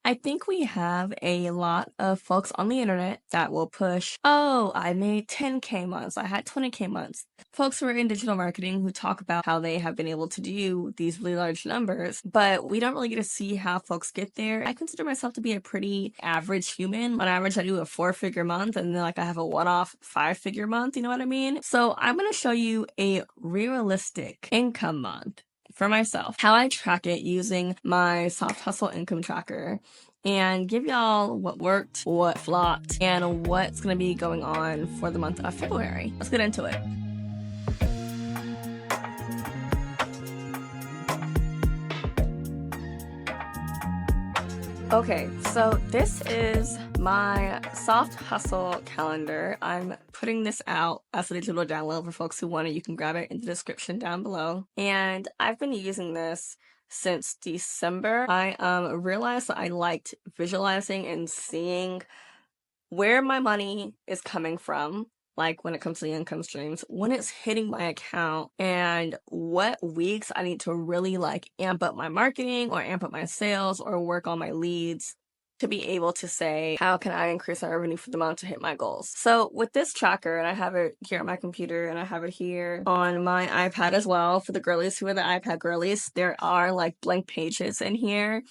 I think we have a lot of folks on the internet that will push, oh, I made 10K months, I had 20K months. Folks who are in digital marketing who talk about how they have been able to do these really large numbers, but we don't really get to see how folks get there. I consider myself to be a pretty average human. On average, I do a 4-figure month, and then like I have a one-off 5-figure month, you know what I mean? So I'm going to show you a realistic income month for myself, how I track it using my soft hustle income tracker, and give y'all what worked, what flopped, and what's gonna be going on for the month of February. Let's get into it. Okay, so this is my soft hustle calendar. I'm putting this out as a digital download for folks who want it. You can grab it in the description down below. And I've been using this since December. I realized that I liked visualizing and seeing where my money is coming from, like when it comes to the income streams, when it's hitting my account, and what weeks I need to really like amp up my marketing or amp up my sales or work on my leads to be able to say, how can I increase my revenue for the month to hit my goals? So with this tracker, and I have it here on my computer and I have it here on my iPad as well for the girlies who are the iPad girlies, there are like blank pages in here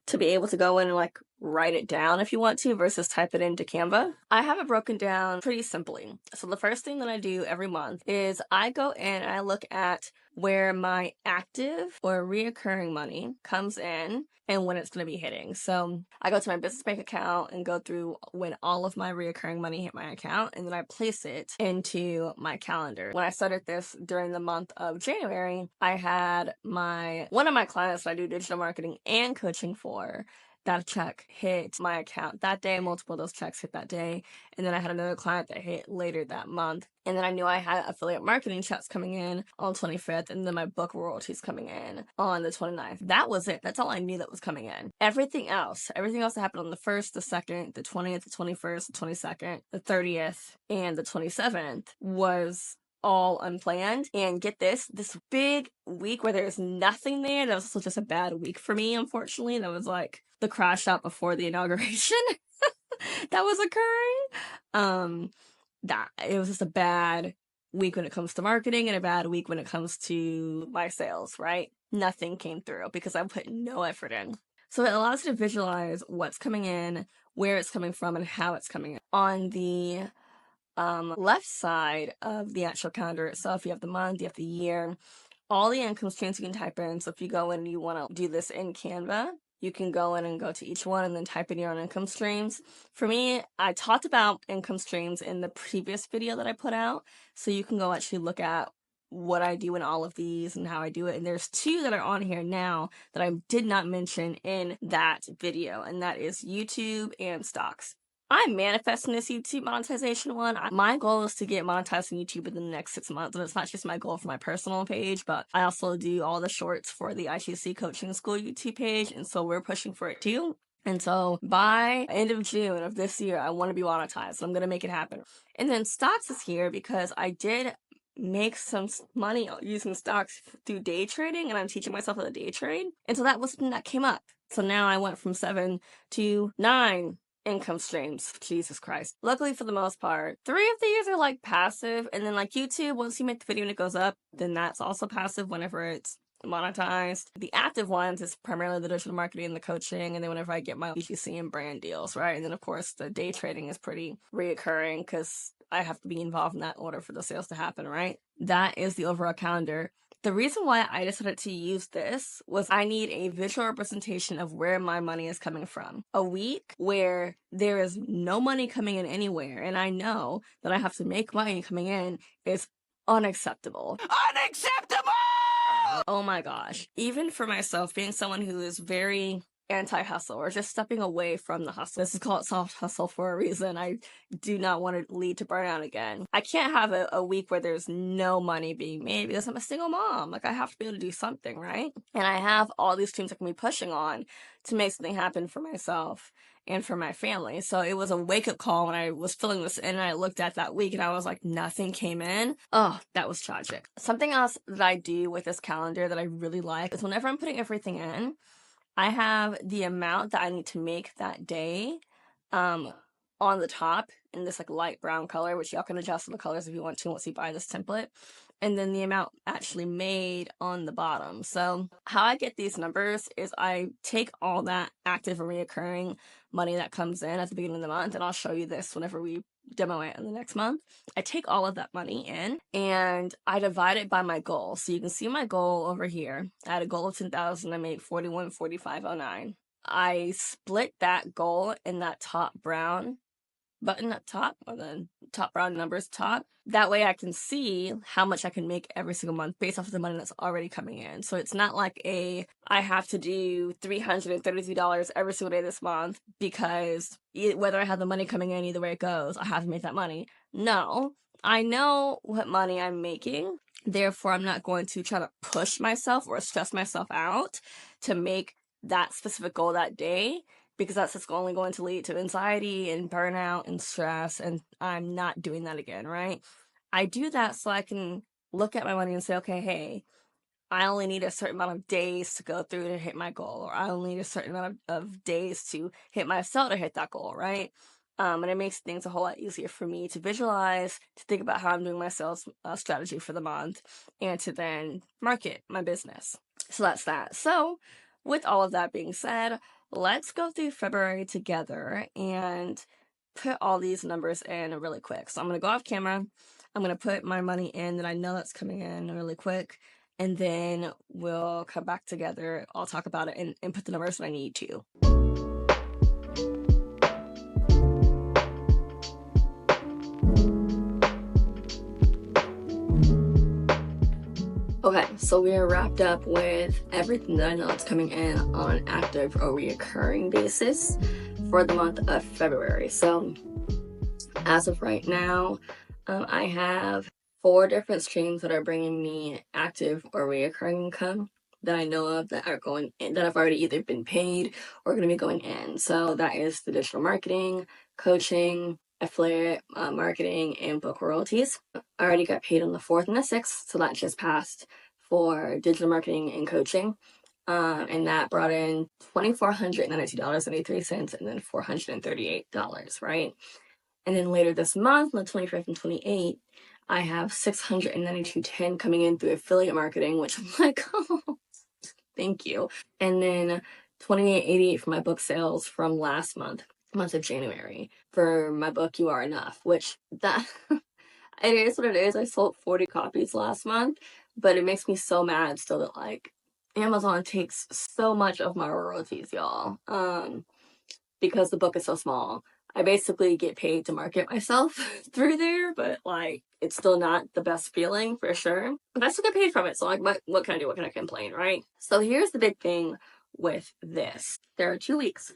to be able to go in and like write it down if you want to versus type it into Canva. I have it broken down pretty simply. So the first thing that I do every month is I go in and I look at where my active or reoccurring money comes in and when it's going to be hitting. So I go to my business bank account and go through when all of my reoccurring money hit my account, and then I place it into my calendar. When I started this during the month of January, I had one of my clients that I do digital marketing and coaching for, that check hit my account that day. Multiple of those checks hit that day. And then I had another client that hit later that month. And then I knew I had affiliate marketing checks coming in on 25th, and then my book royalties coming in on the 29th. That was it. That's all I knew that was coming in. Everything else that happened on the 1st, the 2nd, the 20th, the 21st, the 22nd, the 30th, and the 27th was all unplanned. And get this big week where there's nothing there, that was also just a bad week for me, unfortunately. That was like the crash out before the inauguration that was occurring. That it was just a bad week when it comes to marketing and a bad week when it comes to my sales, right? Nothing came through because I put no effort in. So it allows you to visualize what's coming in, where it's coming from, and how it's coming in. On the left side of the actual calendar itself, you have the month, you have the year, all the income streams you can type in. So if you go in and you want to do this in Canva, you can go in and go to each one and then type in your own income streams. For me, I talked about income streams in the previous video that I put out, so you can go actually look at what I do in all of these and how I do it. And there's 2 that are on here now that I did not mention in that video, and that is YouTube and stocks. I'm manifesting this YouTube monetization one. My goal is to get monetized on YouTube within the next 6 months. And it's not just my goal for my personal page, but I also do all the shorts for the ITC Coaching School YouTube page. And so we're pushing for it too. And so by end of June of this year, I want to be monetized. I'm going to make it happen. And then stocks is here because I did make some money using stocks through day trading, and I'm teaching myself how to day trade. And so that was something that came up. So now I went from 7 to 9 income streams. Jesus Christ. Luckily, for the most part, 3 of these are like passive, and then like YouTube, once you make the video and it goes up, then that's also passive whenever it's monetized. The active ones is primarily the digital marketing and the coaching, and then whenever I get my UGC and brand deals, right? And then of course the day trading is pretty reoccurring because I have to be involved in that order for the sales to happen, right? That is the overall calendar. The reason why I decided to use this was I need a visual representation of where my money is coming from. A week where there is no money coming in anywhere, and I know that I have to make money coming in, is unacceptable. Unacceptable! Oh my gosh. Even for myself, being someone who is very anti-hustle or just stepping away from the hustle. This is called soft hustle for a reason. I do not want to lead to burnout again. I can't have a week where there's no money being made because I'm a single mom. Like, I have to be able to do something, right? And I have all these streams I can be pushing on to make something happen for myself and for my family. So it was a wake-up call when I was filling this in and I looked at that week and I was like, nothing came in. Oh, that was tragic. Something else that I do with this calendar that I really like is whenever I'm putting everything in, I have the amount that I need to make that day um, on the top in this like light brown color, which y'all can adjust the colors if you want to once you buy this template. And then the amount actually made on the bottom. So how I get these numbers is I take all that active and reoccurring money that comes in at the beginning of the month, and I'll show you this whenever we demo it in the next month. I take all of that money in and I divide it by my goal. So you can see my goal over here. I had a goal of 10,000. I made 41.4509. I split that goal in that top brown button up top, or the top brown numbers top. That way I can see how much I can make every single month based off of the money that's already coming in. So it's not like I have to do $333 every single day this month because whether I have the money coming in, either way it goes, I have to make that money. No, I know what money I'm making. Therefore, I'm not going to try to push myself or stress myself out to make that specific goal that day, because that's just only going to lead to anxiety and burnout and stress, and I'm not doing that again, right? I do that so I can look at my money and say, okay, hey, I only need a certain amount of days to go through to hit my goal, or I only need a certain amount of days to hit my cell to hit that goal, right? And it makes things a whole lot easier for me to visualize, to think about how I'm doing my sales strategy for the month, and to then market my business. So that's that. So with all of that being said, let's go through February together and put all these numbers in really quick. So I'm going to go off camera. I'm going to put my money in that I know that's coming in really quick. And then we'll come back together. I'll talk about it and put the numbers that I need to. Okay, so we are wrapped up with everything that I know is coming in on an active or reoccurring basis for the month of February. So as of right now, I have 4 different streams that are bringing me active or reoccurring income that I know of that are going in, that have already either been paid or going to be going in. So that is the digital marketing, coaching, affiliate marketing, and book royalties. I already got paid on the 4th and the 6th, so that just passed for digital marketing and coaching. And that brought in $2,492.83 and then $438, right? And then later this month, on the 25th and 28th, I have $692.10 coming in through affiliate marketing, which I'm like, oh, thank you. And then $28.88 for my book sales from last month of January, for my book You Are Enough, which that it is what it is. I sold 40 copies last month, but it makes me so mad still that like Amazon takes so much of my royalties, y'all, because the book is so small. I basically get paid to market myself through there, but like it's still not the best feeling for sure. But I still get paid from it, so like what can I do? What can I complain, right? So here's the big thing with this. There are 2 weeks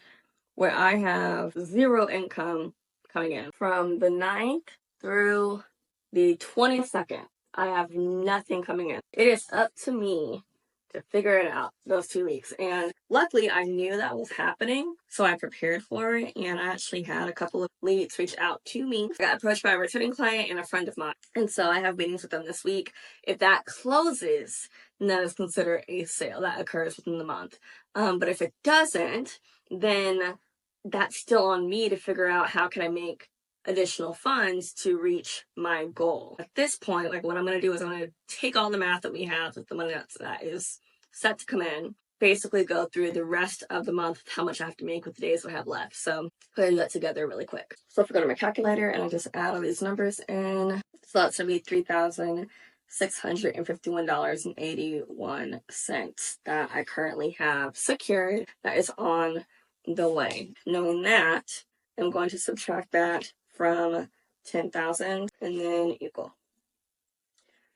where I have 0 income coming in. From the 9th through the 22nd, I have nothing coming in. It is up to me to figure it out those 2 weeks. And luckily I knew that was happening, so I prepared for it, and I actually had a couple of leads reach out to me. I got approached by a returning client and a friend of mine. And so I have meetings with them this week. If that closes, then that is considered a sale that occurs within the month. But if it doesn't, then that's still on me to figure out how can I make additional funds to reach my goal. At this point, like what I'm going to do is I'm going to take all the math that we have with the money that is set to come in, basically go through the rest of the month, how much I have to make with the days I have left. So I'm going to do that together really quick. So if I go to my calculator and I just add all these numbers in, so that's going to be $3,651.81 that I currently have secured that is on the way. Knowing that, I'm going to subtract that from 10,000 and then equal.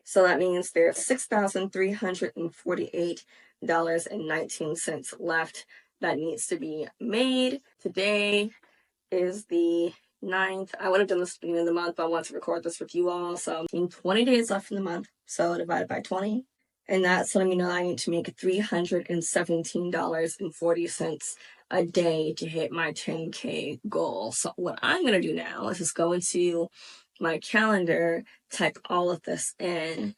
So that means there's $6,348.19 left that needs to be made. Today is the 9th. I would have done this at the beginning of the month, but I want to record this with you all. So 20 days left in the month. So divided by 20. And that's letting me know I need to make $317.40 a day to hit my 10K goal. So what I'm going to do now is just go into my calendar, type all of this in,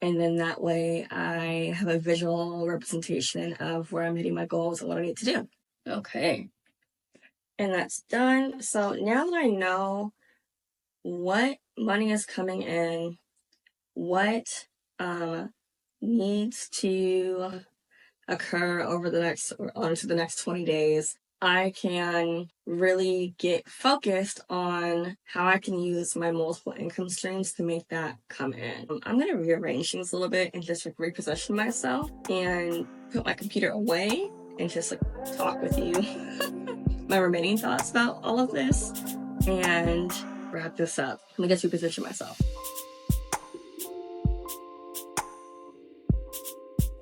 And then that way I have a visual representation of where I'm hitting my goals and what I need to do. Okay. And that's done. So now that I know what money is coming in, what needs to occur over the next, or onto the next 20 days, I can really get focused on how I can use my multiple income streams to make that come in. I'm going to rearrange things a little bit and just reposition myself and put my computer away and just talk with you my remaining thoughts about all of this and wrap this up. Let me just reposition myself.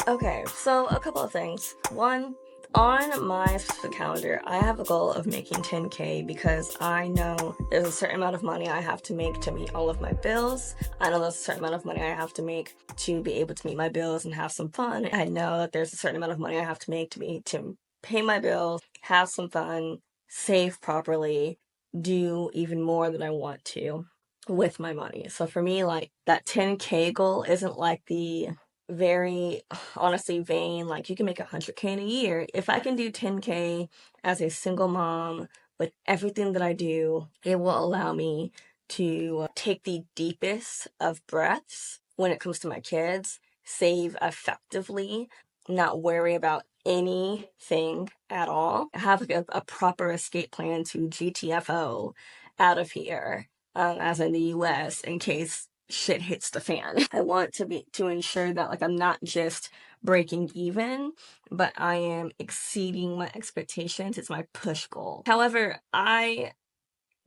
Okay, so a couple of things. One, on my specific calendar, I have a goal of making 10K because I know there's a certain amount of money I have to make to meet all of my bills. I know there's a certain amount of money I have to make to be able to meet my bills and have some fun. I know that there's a certain amount of money I have to make to pay my bills, have some fun, save properly, do even more than I want to with my money. So for me, like, that 10K goal isn't like the very honestly vain, like you can make 100K in a year. If I can do 10K as a single mom with everything that I do, it will allow me to take the deepest of breaths when it comes to my kids, save effectively, not worry about anything at all, have a proper escape plan to GTFO out of here, as in the US, in case shit hits the fan. I want to ensure that, like, I'm not just breaking even, but I am exceeding my expectations. It's my push goal. However, I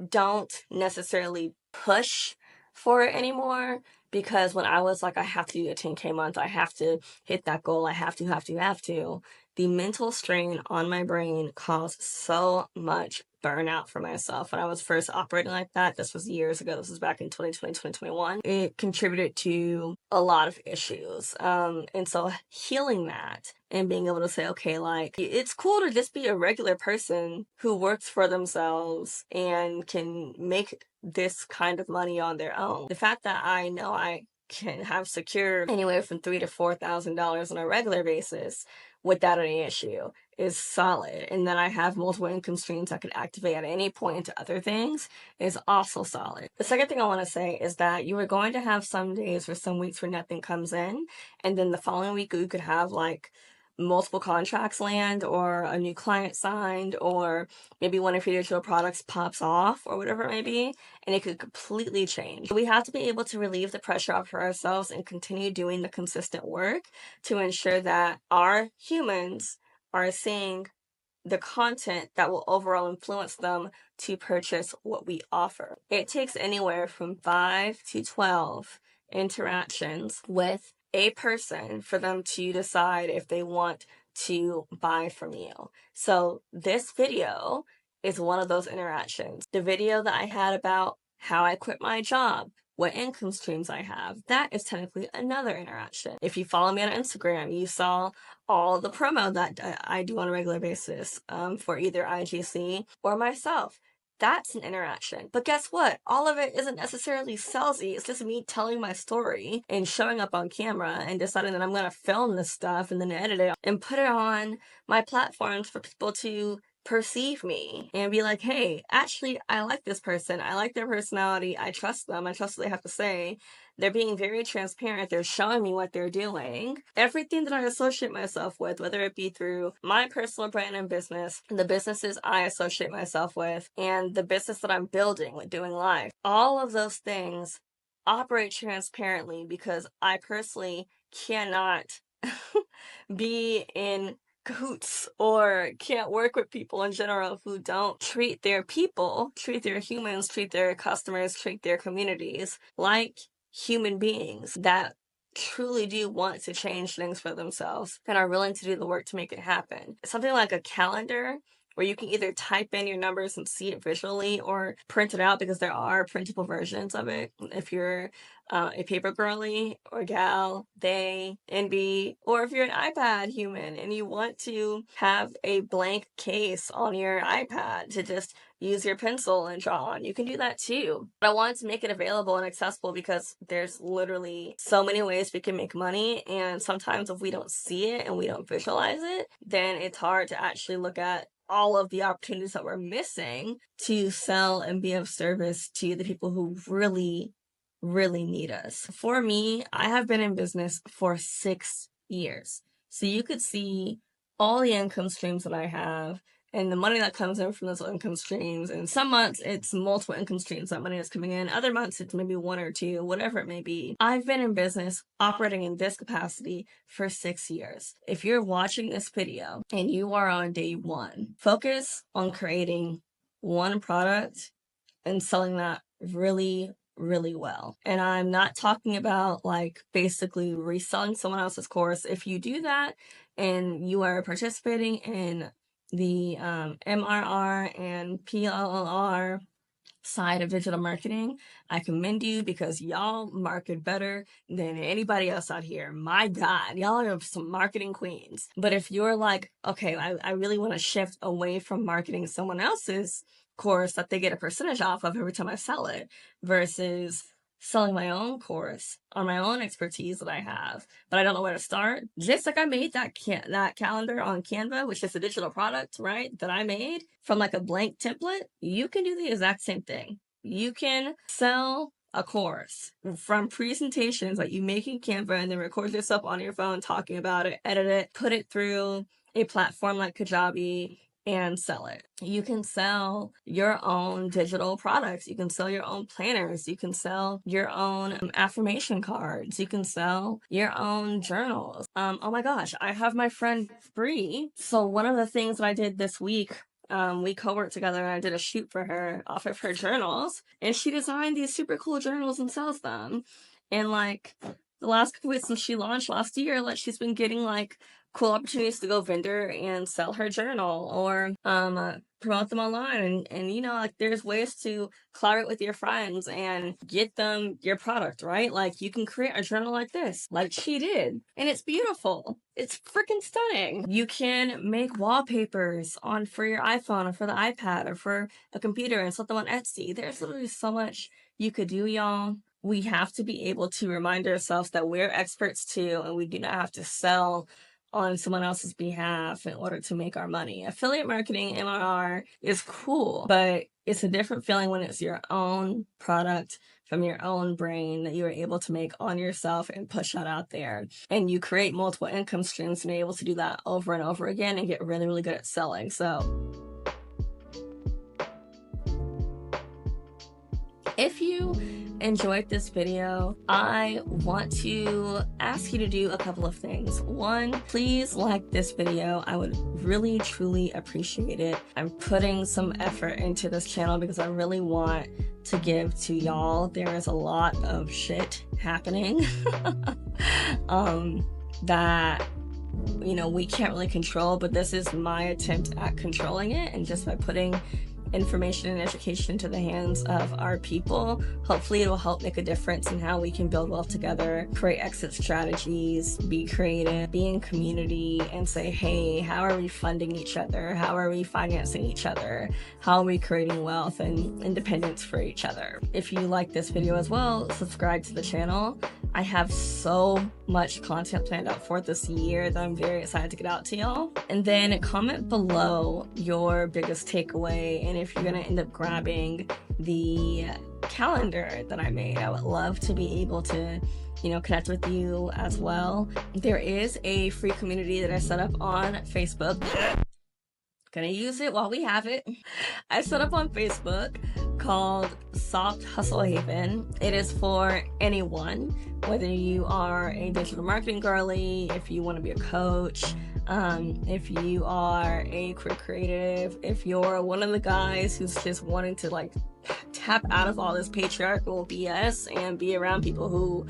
don't necessarily push for it anymore, because when I was like, I have to do a 10K month, I have to hit that goal, I have to, the mental strain on my brain caused so much burnout for myself. When I was first operating like that, this was years ago, this was back in 2020, 2021, it contributed to a lot of issues. And so healing that and being able to say, okay, like, it's cool to just be a regular person who works for themselves and can make this kind of money on their own. The fact that I know I can have secured anywhere from $3,000 to $4,000 on a regular basis without any issue is solid. And then I have multiple income streams I could activate at any point into other things is also solid. The second thing I want to say is that you are going to have some days or some weeks where nothing comes in, and then the following week you could have like multiple contracts land, or a new client signed, or maybe one of your digital products pops off, or whatever it may be, and it could completely change. We have to be able to relieve the pressure off for ourselves and continue doing the consistent work to ensure that our humans are seeing the content that will overall influence them to purchase what we offer. It takes anywhere from 5 to 12 interactions with a person for them to decide if they want to buy from you. So this video is one of those interactions. The video that I had about how I quit my job, what income streams I have, that is technically another interaction. If you follow me on Instagram, you saw all the promo that I do on a regular basis for either IGC or myself. That's an interaction. But guess what? All of it isn't necessarily salesy. It's just me telling my story and showing up on camera and deciding that I'm going to film this stuff and then edit it and put it on my platforms for people to perceive me and be like, hey, actually, I like this person. I like their personality. I trust them. I trust what they have to say. They're being very transparent. They're showing me what they're doing. Everything that I associate myself with, whether it be through my personal brand and business, the businesses I associate myself with, and the business that I'm building with Doing Life, all of those things operate transparently because I personally cannot be in cahoots or can't work with people in general who don't treat their people, treat their humans, treat their customers, treat their communities like human beings that truly do want to change things for themselves and are willing to do the work to make it happen. Something like a calendar where you can either type in your numbers and see it visually or print it out, because there are printable versions of it if you're a paper girly or gal, they, NB, or if you're an iPad human and you want to have a blank case on your iPad to just use your pencil and draw on, you can do that too. But I wanted to make it available and accessible because there's literally so many ways we can make money, and sometimes if we don't see it and we don't visualize it, then it's hard to actually look at all of the opportunities that we're missing to sell and be of service to the people who really need us. For me, I have been in business for 6 years. So you could see all the income streams that I have and the money that comes in from those income streams. And some months it's multiple income streams that money is coming in. Other months it's maybe one or two, whatever it may be. I've been in business operating in this capacity for 6 years. If you're watching this video and you are on day one, focus on creating one product and selling that really well. And I'm not talking about like basically reselling someone else's course. If you do that and you are participating in the MRR and PLR side of digital marketing, I commend you, because y'all market better than anybody else out here. My God, y'all are some marketing queens. But if you're like, okay, I really want to shift away from marketing someone else's course that they get a percentage off of every time I sell it, versus selling my own course on my own expertise that I have, but I don't know where to start. Just like I made that calendar on Canva, which is a digital product, right, that I made from like a blank template, you can do the exact same thing. You can sell a course from presentations that you make in Canva and then record yourself on your phone talking about it, edit it, put it through a platform like Kajabi, and sell it. You can sell your own digital products. You can sell your own planners. You can sell your own affirmation cards. You can sell your own journals. Oh my gosh, I have my friend Bree. So one of the things that I did this week, we co-worked together and I did a shoot for her off of her journals, and she designed these super cool journals and sells them. And like the last couple weeks since she launched last year, like she's been getting like cool opportunities to go vendor and sell her journal, or promote them online, and you know, like there's ways to collaborate with your friends and get them your product, right? Like you can create a journal like this, like she did, and it's beautiful. It's freaking stunning. You can make wallpapers on for your iPhone or for the iPad or for a computer and sell them on Etsy. There's literally so much you could do, y'all. We have to be able to remind ourselves that we're experts too, and we do not have to sell on someone else's behalf in order to make our money. Affiliate marketing, MRR, is cool, but it's a different feeling when it's your own product from your own brain that you are able to make on yourself and push that out there. And you create multiple income streams and be able to do that over and over again and get really good at selling. So if you enjoyed this video, I want to ask you to do a couple of things. One, please like this video. I would really truly appreciate it. I'm putting some effort into this channel because I really want to give to y'all. There is a lot of shit happening that, you know, we can't really control, but this is my attempt at controlling it, and just by putting information and education into the hands of our people, hopefully it will help make a difference in how we can build wealth together, create exit strategies, be creative, be in community, and say, hey, how are we funding each other? How are we financing each other? How are we creating wealth and independence for each other? If you like this video as well, subscribe to the channel. I have so much content planned out for this year that I'm very excited to get out to y'all. And then comment below your biggest takeaway, and if you're gonna end up grabbing the calendar that I made. I would love to be able to, you know, connect with you as well. There is a free community that I set up on Facebook. Gonna use it while we have it. I set up on Facebook called Soft Hustle Haven. It is for anyone, whether you are a digital marketing girly, if you want to be a coach, if you are a queer creative, if you're one of the guys who's just wanting to like tap out of all this patriarchal BS and be around people who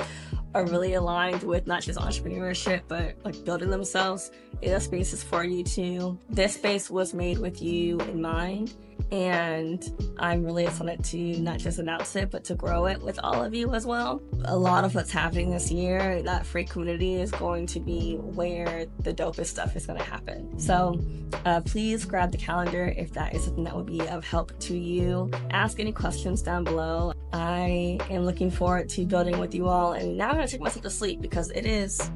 are really aligned with not just entrepreneurship, but like building themselves. The space is for you too. This space was made with you in mind, and I'm really excited to not just announce it, but to grow it with all of you as well. A lot of what's happening this year, that free community is going to be where the dopest stuff is going to happen. So please grab the calendar if that is something that would be of help to you. Ask any questions down below. I am looking forward to building with you all, and now I'm going to take myself to sleep because it is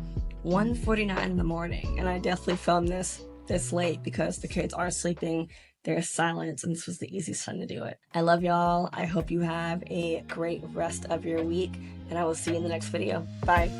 1:49 in the morning, and I definitely filmed this late because the kids are sleeping. There's silence, and this was the easiest time to do it. I love y'all. I hope you have a great rest of your week, and I will see you in the next video. Bye.